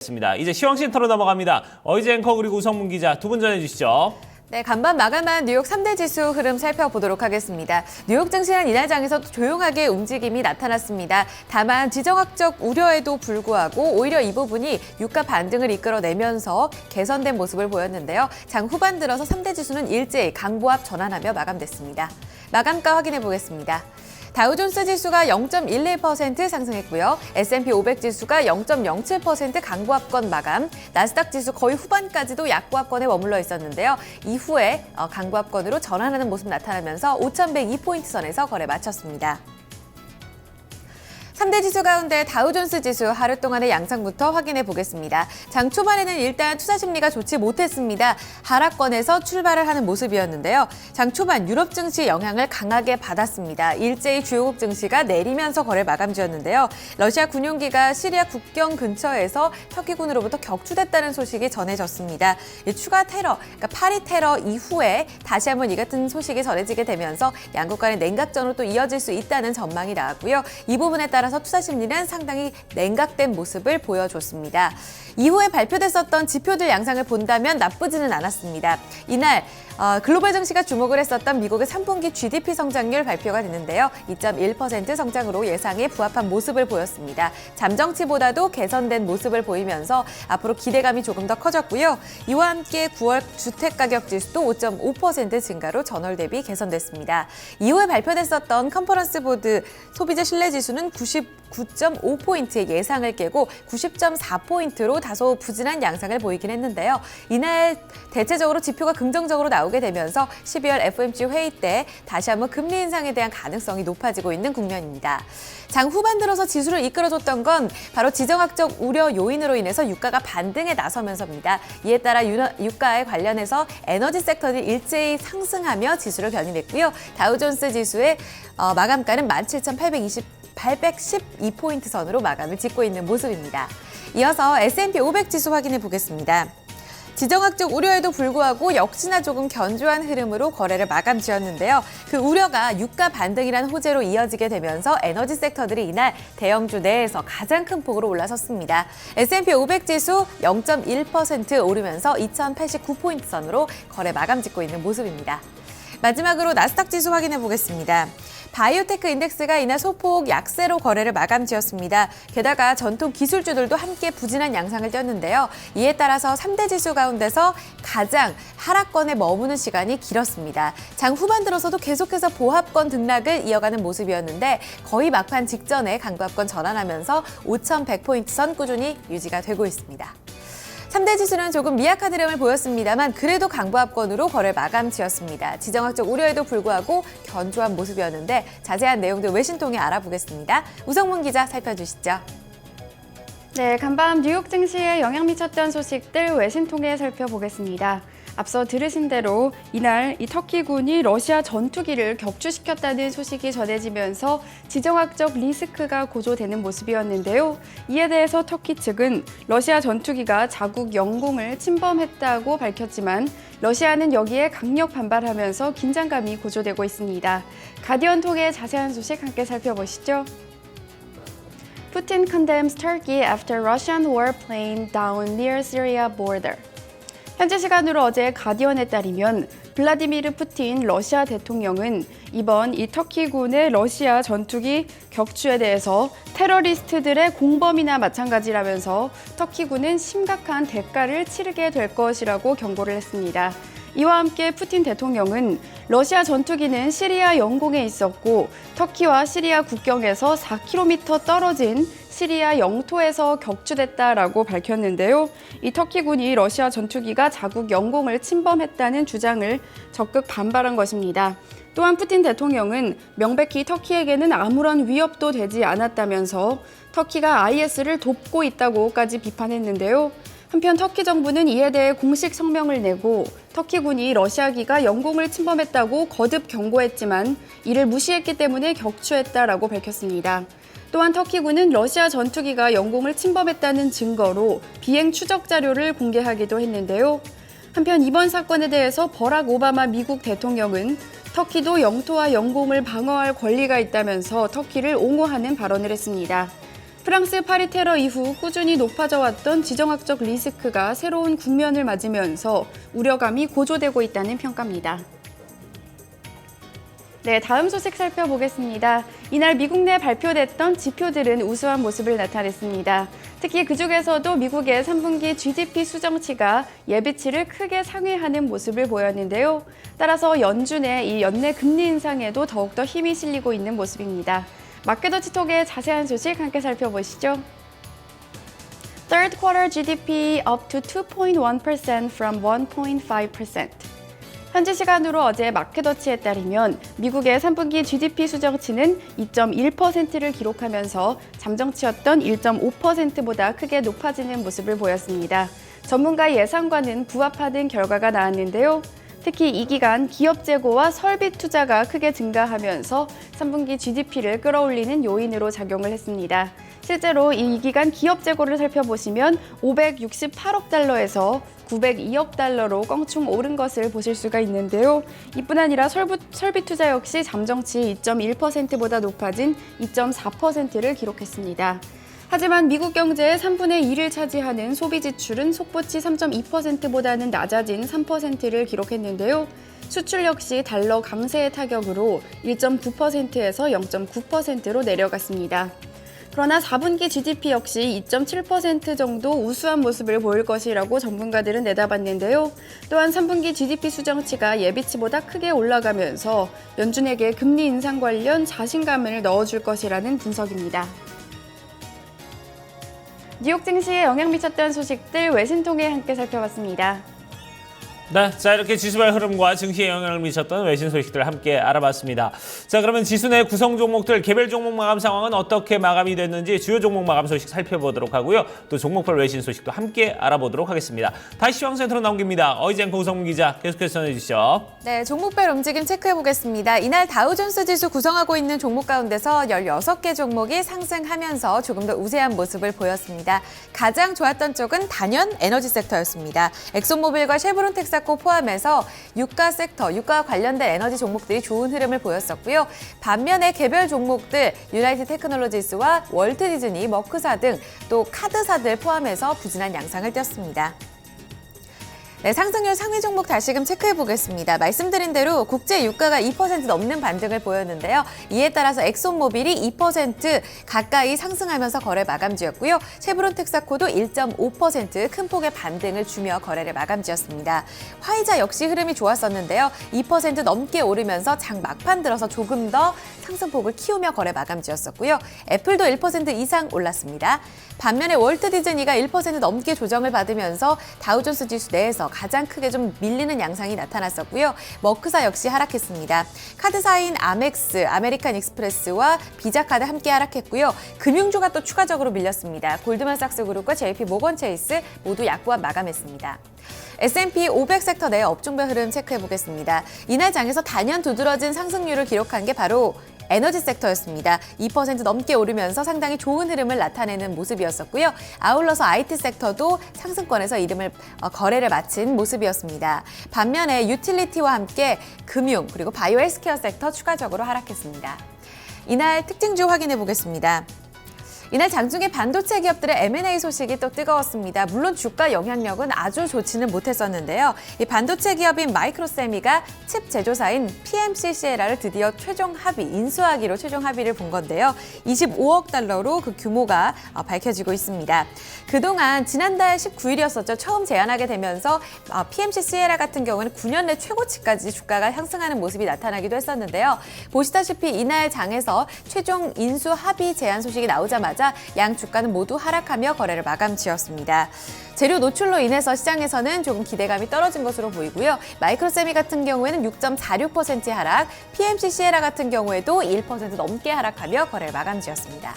있습니다. 이제 시황센터로 넘어갑니다. 어이제 앵커 그리고 우성문 기자 두 분 전해주시죠. 네, 간밤 마감한 뉴욕 3대 지수 흐름 살펴보도록 하겠습니다. 뉴욕 증시는 이날 장에서 조용하게 움직임이 나타났습니다. 다만 지정학적 우려에도 불구하고 오히려 이 부분이 유가 반등을 이끌어내면서 개선된 모습을 보였는데요. 장 후반 들어서 3대 지수는 일제히 강보합 전환하며 마감됐습니다. 마감가 확인해 보겠습니다. 다우존스 지수가 0.11% 상승했고요. S&P 500 지수가 0.07% 강보합권 마감, 나스닥 지수 거의 후반까지도 약보합권에 머물러 있었는데요. 이후에 강보합권으로 전환하는 모습 나타나면서 5,102포인트 선에서 거래 마쳤습니다. 3대 지수 가운데 다우존스 지수 하루 동안의 양상부터 확인해 보겠습니다. 장 초반에는 일단 투자 심리가 좋지 못했습니다. 하락권에서 출발을 하는 모습이었는데요. 장 초반 유럽 증시 영향을 강하게 받았습니다. 일제히 주요국 증시가 내리면서 거래 마감지었는데요. 러시아 군용기가 시리아 국경 근처에서 터키군으로부터 격추됐다는 소식이 전해졌습니다. 추가 테러, 그러니까 파리 테러 이후에 다시 한번 이 같은 소식이 전해지게 되면서 양국 간의 냉각전으로 또 이어질 수 있다는 전망이 나왔고요. 이 부분에 따라서 투자 심리는 상당히 냉각된 모습을 보여줬습니다. 이후에 발표됐었던 지표들 양상을 본다면 나쁘지는 않았습니다. 이날 글로벌 증시가 주목을 했었던 미국의 3분기 GDP 성장률 발표가 됐는데요. 2.1% 성장으로 예상에 부합한 모습을 보였습니다. 잠정치보다도 개선된 모습을 보이면서 앞으로 기대감이 조금 더 커졌고요. 이와 함께 9월 주택가격 지수도 5.5% 증가로 전월 대비 개선됐습니다. 이후에 발표됐었던 컨퍼런스 보드 소비자 신뢰지수는 99.5포인트의 예상을 깨고 90.4포인트로 다소 부진한 양상을 보이긴 했는데요. 이날 대체적으로 지표가 긍정적으로 나오게 되면서 12월 FOMC 회의 때 다시 한번 금리 인상에 대한 가능성이 높아지고 있는 국면입니다. 장 후반 들어서 지수를 이끌어줬던 건 바로 지정학적 우려 요인으로 인해서 유가가 반등에 나서면서입니다. 이에 따라 유가에 관련해서 에너지 섹터는 일제히 상승하며 지수를 견인했고요. 다우존스 지수의 마감가는 17,812포인트 선으로 마감을 짓고 있는 모습입니다. 이어서 S&P 500 지수 확인해 보겠습니다. 지정학적 우려에도 불구하고 역시나 조금 견조한 흐름으로 거래를 마감 지었는데요. 그 우려가 유가 반등이라는 호재로 이어지게 되면서 에너지 섹터들이 이날 대형주 내에서 가장 큰 폭으로 올라섰습니다. S&P 500 지수 0.1% 오르면서 2,089포인트 선으로 거래 마감 짓고 있는 모습입니다. 마지막으로 나스닥 지수 확인해 보겠습니다. 바이오테크 인덱스가 이날 소폭 약세로 거래를 마감 지었습니다. 게다가 전통 기술주들도 함께 부진한 양상을 띄었는데요. 이에 따라서 3대 지수 가운데서 가장 하락권에 머무는 시간이 길었습니다. 장 후반 들어서도 계속해서 보합권 등락을 이어가는 모습이었는데 거의 막판 직전에 강보합권 전환하면서 5,100포인트 선 꾸준히 유지가 되고 있습니다. 3대 지수는 조금 미약한 흐름을 보였습니다만 그래도 강보합권으로 거래 마감 지었습니다. 지정학적 우려에도 불구하고 견조한 모습이었는데 자세한 내용들 외신 통해 알아보겠습니다. 우성문 기자 살펴주시죠. 네, 간밤 뉴욕 증시에 영향 미쳤던 소식들 외신 통해 살펴보겠습니다. 앞서 들으신 대로 이날 이 터키군이 러시아 전투기를 격추시켰다는 소식이 전해지면서 지정학적 리스크가 고조되는 모습이었는데요. 이에 대해서 터키 측은 러시아 전투기가 자국 영공을 침범했다고 밝혔지만 러시아는 여기에 강력 반발하면서 긴장감이 고조되고 있습니다. 가디언 통해 자세한 소식 함께 살펴보시죠. Putin condemns Turkey after Russian warplane down near Syria border. 현지 시간으로 어제 가디언에 따르면 블라디미르 푸틴 러시아 대통령은 이번 이 터키군의 러시아 전투기 격추에 대해서 테러리스트들의 공범이나 마찬가지라면서 터키군은 심각한 대가를 치르게 될 것이라고 경고를 했습니다. 이와 함께 푸틴 대통령은 러시아 전투기는 시리아 영공에 있었고 터키와 시리아 국경에서 4km 떨어진 시리아 영토에서 격추됐다라고 밝혔는데요. 이 터키군이 러시아 전투기가 자국 영공을 침범했다는 주장을 적극 반발한 것입니다. 또한 푸틴 대통령은 명백히 터키에게는 아무런 위협도 되지 않았다면서 터키가 IS를 돕고 있다고까지 비판했는데요. 한편 터키 정부는 이에 대해 공식 성명을 내고 터키군이 러시아기가 영공을 침범했다고 거듭 경고했지만 이를 무시했기 때문에 격추했다라고 밝혔습니다. 또한 터키군은 러시아 전투기가 영공을 침범했다는 증거로 비행 추적 자료를 공개하기도 했는데요. 한편 이번 사건에 대해서 버락 오바마 미국 대통령은 터키도 영토와 영공을 방어할 권리가 있다면서 터키를 옹호하는 발언을 했습니다. 프랑스 파리 테러 이후 꾸준히 높아져 왔던 지정학적 리스크가 새로운 국면을 맞으면서 우려감이 고조되고 있다는 평가입니다. 네, 다음 소식 살펴보겠습니다. 이날 미국 내 발표됐던 지표들은 우수한 모습을 나타냈습니다. 특히 그중에서도 미국의 3분기 GDP 수정치가 예비치를 크게 상회하는 모습을 보였는데요. 따라서 연준의 이 연내 금리 인상에도 더욱더 힘이 실리고 있는 모습입니다. 마켓워치톡의 자세한 소식 함께 살펴보시죠. Third quarter GDP up to 2.1% from 1.5%. 현지 시간으로 어제 마켓워치에 따르면 미국의 3분기 GDP 수정치는 2.1%를 기록하면서 잠정치였던 1.5%보다 크게 높아지는 모습을 보였습니다. 전문가 예상과는 부합하는 결과가 나왔는데요. 특히 이 기간 기업 재고와 설비 투자가 크게 증가하면서 3분기 GDP를 끌어올리는 요인으로 작용을 했습니다. 실제로 이 기간 기업 재고를 살펴보시면 568억 달러에서 902억 달러로 껑충 오른 것을 보실 수가 있는데요. 이뿐 아니라 설비 투자 역시 잠정치 2.1%보다 높아진 2.4%를 기록했습니다. 하지만 미국 경제의 3분의 1을 차지하는 소비 지출은 속보치 3.2%보다는 낮아진 3%를 기록했는데요. 수출 역시 달러 강세의 타격으로 1.9%에서 0.9%로 내려갔습니다. 그러나 4분기 GDP 역시 2.7% 정도 우수한 모습을 보일 것이라고 전문가들은 내다봤는데요. 또한 3분기 GDP 수정치가 예비치보다 크게 올라가면서 연준에게 금리 인상 관련 자신감을 넣어줄 것이라는 분석입니다. 뉴욕 증시에 영향 미쳤던 소식들 외신 통해 함께 살펴봤습니다. 네, 자 이렇게 지수별 흐름과 증시에 영향을 미쳤던 외신 소식들 함께 알아봤습니다. 자 그러면 지수 내 구성 종목들 개별 종목 마감 상황은 어떻게 마감이 됐는지 주요 종목 마감 소식 살펴보도록 하고요. 또 종목별 외신 소식도 함께 알아보도록 하겠습니다. 다시 시황센터로 넘깁니다. 어이젠 우성문 기자 계속해서 전해주시죠. 네, 종목별 움직임 체크해보겠습니다. 이날 다우존스 지수 구성하고 있는 종목 가운데서 16개 종목이 상승하면서 조금 더 우세한 모습을 보였습니다. 가장 좋았던 쪽은 단연 에너지 섹터였습니다. 엑소모빌과 쉐브론 텍사코 포함해서 유가 섹터, 유가와 관련된 에너지 종목들이 좋은 흐름을 보였었고요. 반면에 개별 종목들 유나이티드 테크놀로지스와 월트 디즈니, 머크사 등 또 카드사들 포함해서 부진한 양상을 띄었습니다. 네, 상승률 상위 종목 다시금 체크해보겠습니다. 말씀드린 대로 국제 유가가 2% 넘는 반등을 보였는데요. 이에 따라서 엑소모빌이 2% 가까이 상승하면서 거래 마감지였고요. 쉐브론 텍사코도 1.5% 큰 폭의 반등을 주며 거래를 마감지었습니다. 화이자 역시 흐름이 좋았었는데요. 2% 넘게 오르면서 장 막판 들어서 조금 더 상승폭을 키우며 거래 마감지였었고요. 애플도 1% 이상 올랐습니다. 반면에 월트 디즈니가 1% 넘게 조정을 받으면서 다우존스 지수 내에서 가장 크게 좀 밀리는 양상이 나타났었고요. 머크사 역시 하락했습니다. 카드사인 아멕스, 아메리칸 익스프레스와 비자카드 함께 하락했고요. 금융주가 또 추가적으로 밀렸습니다. 골드만삭스 그룹과 JP 모건 체이스 모두 약보합 마감했습니다. S&P 500 섹터 내 업종별 흐름 체크해보겠습니다. 이날 장에서 단연 두드러진 상승률을 기록한 게 바로 에너지 섹터였습니다. 2% 넘게 오르면서 상당히 좋은 흐름을 나타내는 모습이었었고요. 아울러서 IT 섹터도 상승권에서 거래를 마친 모습이었습니다. 반면에 유틸리티와 함께 금융 그리고 바이오 헬스케어 섹터 추가적으로 하락했습니다. 이날 특징주 확인해 보겠습니다. 이날 장중에 반도체 기업들의 M&A 소식이 또 뜨거웠습니다. 물론 주가 영향력은 아주 좋지는 못했었는데요. 이 반도체 기업인 마이크로세미가 칩 제조사인 PMC-Sierra를 드디어 인수하기로 최종 합의를 본 건데요. 25억 달러로 그 규모가 밝혀지고 있습니다. 그동안 지난달 19일이었었죠. 처음 제안하게 되면서 PMC-Sierra 같은 경우는 9년 내 최고치까지 주가가 상승하는 모습이 나타나기도 했었는데요. 보시다시피 이날 장에서 최종 인수 합의 제안 소식이 나오자마자 양 주가는 모두 하락하며 거래를 마감 지었습니다. 재료 노출로 인해서 시장에서는 조금 기대감이 떨어진 것으로 보이고요. 마이크로세미 같은 경우에는 6.46% 하락, PMC-Sierra 같은 경우에도 1% 넘게 하락하며 거래를 마감 지었습니다.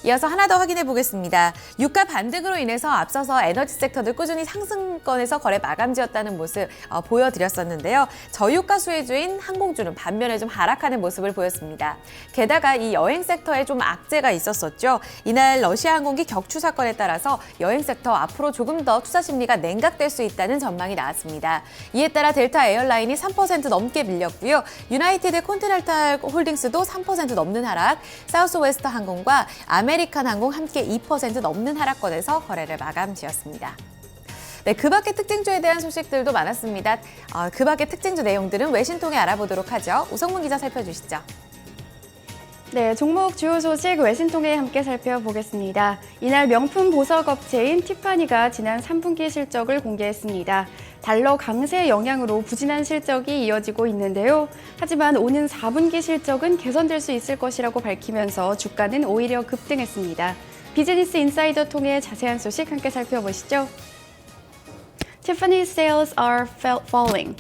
이어서 하나 더 확인해 보겠습니다. 유가 반등으로 인해서 앞서서 에너지 섹터들 꾸준히 상승권에서 거래 마감지었다는 모습 보여드렸었는데요. 저유가 수혜주인 항공주는 반면에 좀 하락하는 모습을 보였습니다. 게다가 이 여행 섹터에 좀 악재가 있었었죠. 이날 러시아 항공기 격추 사건에 따라서 여행 섹터 앞으로 조금 더 투자 심리가 냉각될 수 있다는 전망이 나왔습니다. 이에 따라 델타 에어라인이 3% 넘게 밀렸고요. 유나이티드 콘티넨탈 홀딩스도 3% 넘는 하락, 사우스웨스트 항공과 아메리칸 항공 함께 2% 넘는 하락권에서 거래를 마감 지었습니다. 네, 그 밖의 특징주에 대한 소식들도 많았습니다. 그 밖의 특징주 내용들은 외신 통해 알아보도록 하죠. 우성문 기자 살펴주시죠. 네, 종목 주요 소식 외신 통해 함께 살펴보겠습니다. 이날 명품 보석 업체인 티파니가 지난 3분기 실적을 공개했습니다. 달러 강세 영향으로 부진한 실적이 이어지고 있는데요. 하지만 오는 4분기 실적은 개선될 수 있을 것이라고 밝히면서 주가는 오히려 급등했습니다. 비즈니스 인사이더 통해 자세한 소식 함께 살펴보시죠. Tiffany's sales are falling.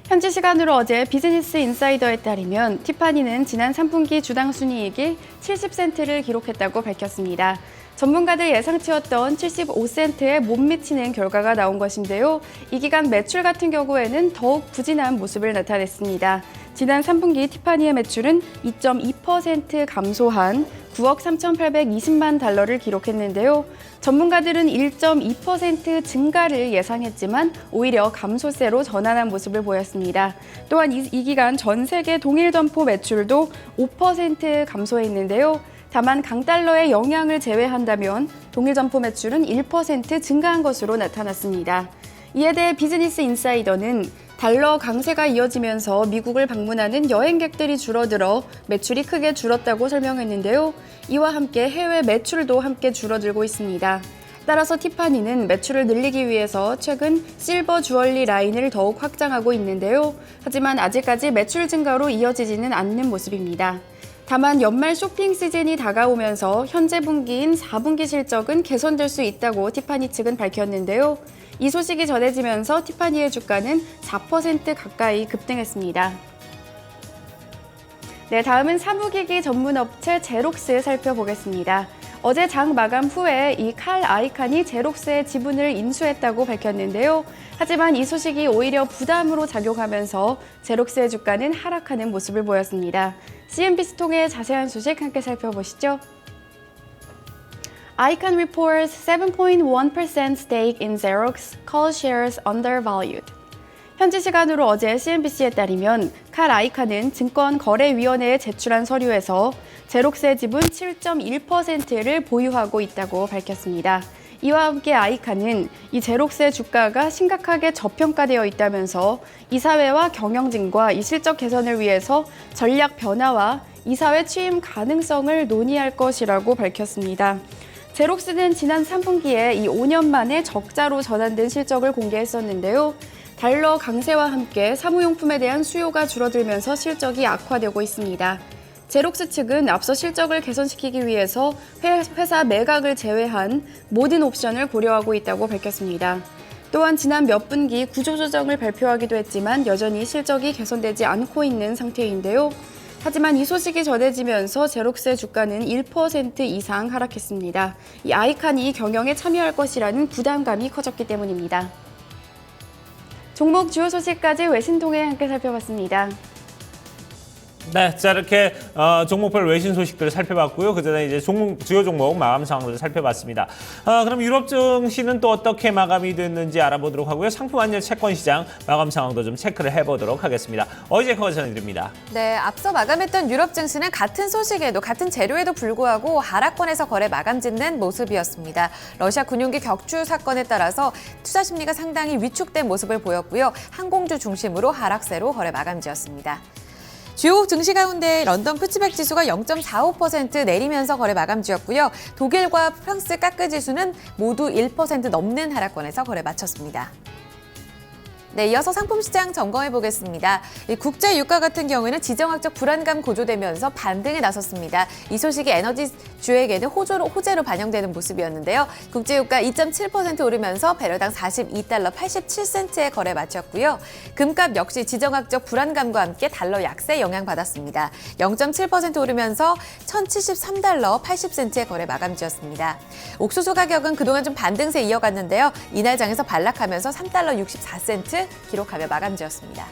현지 시간으로 어제 비즈니스 인사이더에 따르면 티파니는 지난 3분기 주당 순이익이 70센트를 기록했다고 밝혔습니다. 전문가들 예상치였던 75센트에 못 미치는 결과가 나온 것인데요. 이 기간 매출 같은 경우에는 더욱 부진한 모습을 나타냈습니다. 지난 3분기 티파니의 매출은 2.2% 감소한 9억 3,820만 달러를 기록했는데요. 전문가들은 1.2% 증가를 예상했지만 오히려 감소세로 전환한 모습을 보였습니다. 또한 이 기간 전 세계 동일 점포 매출도 5% 감소했는데요. 다만 강달러의 영향을 제외한다면 동일 점포 매출은 1% 증가한 것으로 나타났습니다. 이에 대해 비즈니스 인사이더는 달러 강세가 이어지면서 미국을 방문하는 여행객들이 줄어들어 매출이 크게 줄었다고 설명했는데요. 이와 함께 해외 매출도 함께 줄어들고 있습니다. 따라서 티파니는 매출을 늘리기 위해서 최근 실버 주얼리 라인을 더욱 확장하고 있는데요. 하지만 아직까지 매출 증가로 이어지지는 않는 모습입니다. 다만 연말 쇼핑 시즌이 다가오면서 현재 분기인 4분기 실적은 개선될 수 있다고 티파니 측은 밝혔는데요. 이 소식이 전해지면서 티파니의 주가는 4% 가까이 급등했습니다. 네, 다음은 사무기기 전문 업체 제록스 살펴보겠습니다. 어제 장 마감 후에 이 칼 아이칸이 제록스의 지분을 인수했다고 밝혔는데요. 하지만 이 소식이 오히려 부담으로 작용하면서 제록스의 주가는 하락하는 모습을 보였습니다. CNBC 통해 자세한 소식 함께 살펴보시죠. Icon reports 7.1% stake in Xerox calls shares undervalued. 현지 시간으로 어제 CNBC에 따르면 칼 아이칸은 증권거래위원회에 제출한 서류에서 제록스의 지분 7.1%를 보유하고 있다고 밝혔습니다. 이와 함께 아이칸은 이 제록스의 주가가 심각하게 저평가되어 있다면서 이사회와 경영진과 이 실적 개선을 위해서 전략 변화와 이사회 취임 가능성을 논의할 것이라고 밝혔습니다. 제록스는 지난 3분기에 이 5년 만에 적자로 전환된 실적을 공개했었는데요. 달러 강세와 함께 사무용품에 대한 수요가 줄어들면서 실적이 악화되고 있습니다. 제록스 측은 앞서 실적을 개선시키기 위해서 회사 매각을 제외한 모든 옵션을 고려하고 있다고 밝혔습니다. 또한 지난 몇 분기 구조조정을 발표하기도 했지만 여전히 실적이 개선되지 않고 있는 상태인데요. 하지만 이 소식이 전해지면서 제록스의 주가는 1% 이상 하락했습니다. 이 아이칸이 경영에 참여할 것이라는 부담감이 커졌기 때문입니다. 종목 주요 소식까지 외신 통해 함께 살펴봤습니다. 네, 자 이렇게 종목별 외신 소식들을 살펴봤고요. 그 전에 이제 주요 종목 마감 상황을 살펴봤습니다. 그럼 유럽 증시는 또 어떻게 마감이 됐는지 알아보도록 하고요. 상품 환율 채권 시장 마감 상황도 좀 체크를 해보도록 하겠습니다. 어이제커가 전해드립니다. 네, 앞서 마감했던 유럽 증시는 같은 소식에도 같은 재료에도 불구하고 하락권에서 거래 마감 짓는 모습이었습니다. 러시아 군용기 격추 사건에 따라서 투자 심리가 상당히 위축된 모습을 보였고요. 항공주 중심으로 하락세로 거래 마감 지었습니다. 주요 증시 가운데 런던 푸츠백 지수가 0.45% 내리면서 거래 마감 지었고요. 독일과 프랑스 까크 지수는 모두 1% 넘는 하락권에서 거래 마쳤습니다. 네, 이어서 상품 시장 점검해 보겠습니다. 국제 유가 같은 경우에는 지정학적 불안감 고조되면서 반등에 나섰습니다. 이 소식이 에너지주에게는 호재로 반영되는 모습이었는데요. 국제 유가 2.7% 오르면서 배럴당 42달러 87센트에 거래 마쳤고요. 금값 역시 지정학적 불안감과 함께 달러 약세 영향받았습니다. 0.7% 오르면서 1,073달러 80센트에 거래 마감지었습니다. 옥수수 가격은 그동안 좀 반등세 이어갔는데요. 이날 장에서 반락하면서 3달러 64센트 기록하며 마감지었습니다.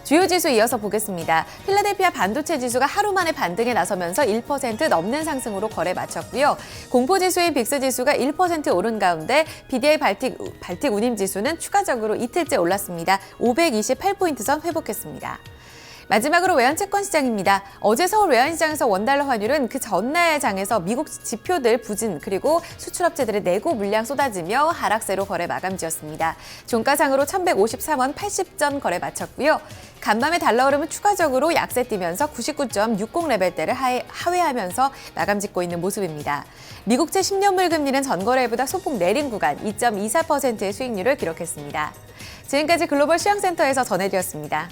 주요 지수 이어서 보겠습니다. 필라델피아 반도체 지수가 하루 만에 반등에 나서면서 1% 넘는 상승으로 거래 마쳤고요. 공포지수인 빅스 지수가 1% 오른 가운데 BDI 발틱 운임 지수는 추가적으로 이틀째 올랐습니다. 528포인트 선 회복했습니다. 마지막으로 외환채권 시장입니다. 어제 서울 외환시장에서 원달러 환율은 그 전날 장에서 미국 지표들 부진 그리고 수출업체들의 내고 물량 쏟아지며 하락세로 거래 마감지었습니다. 종가상으로 1,153원 80전 거래 마쳤고요. 간밤에 달러 흐름은 추가적으로 약세 뛰면서 99.60 레벨대를 하회하면서 마감 짓고 있는 모습입니다. 미국채 10년물 금리는 전거래보다 소폭 내린 구간 2.24%의 수익률을 기록했습니다. 지금까지 글로벌 시황센터에서 전해드렸습니다.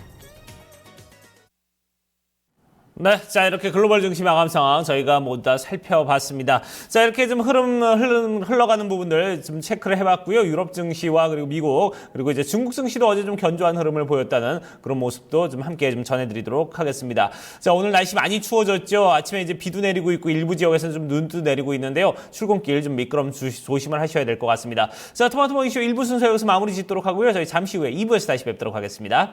네, 자 이렇게 글로벌 증시 마감 상황 저희가 모두 다 살펴봤습니다. 자 이렇게 좀 흘러가는 부분들 좀 체크를 해봤고요. 유럽 증시와 그리고 미국 그리고 이제 중국 증시도 어제 좀 견조한 흐름을 보였다는 그런 모습도 좀 함께 좀 전해드리도록 하겠습니다. 자 오늘 날씨 많이 추워졌죠. 아침에 이제 비도 내리고 있고 일부 지역에서는 좀 눈도 내리고 있는데요. 출근길 좀 미끄럼 조심을 하셔야 될 것 같습니다. 자 토마토 모닝쇼 1부 순서 여기서 마무리 짓도록 하고요. 저희 잠시 후에 2부에서 다시 뵙도록 하겠습니다.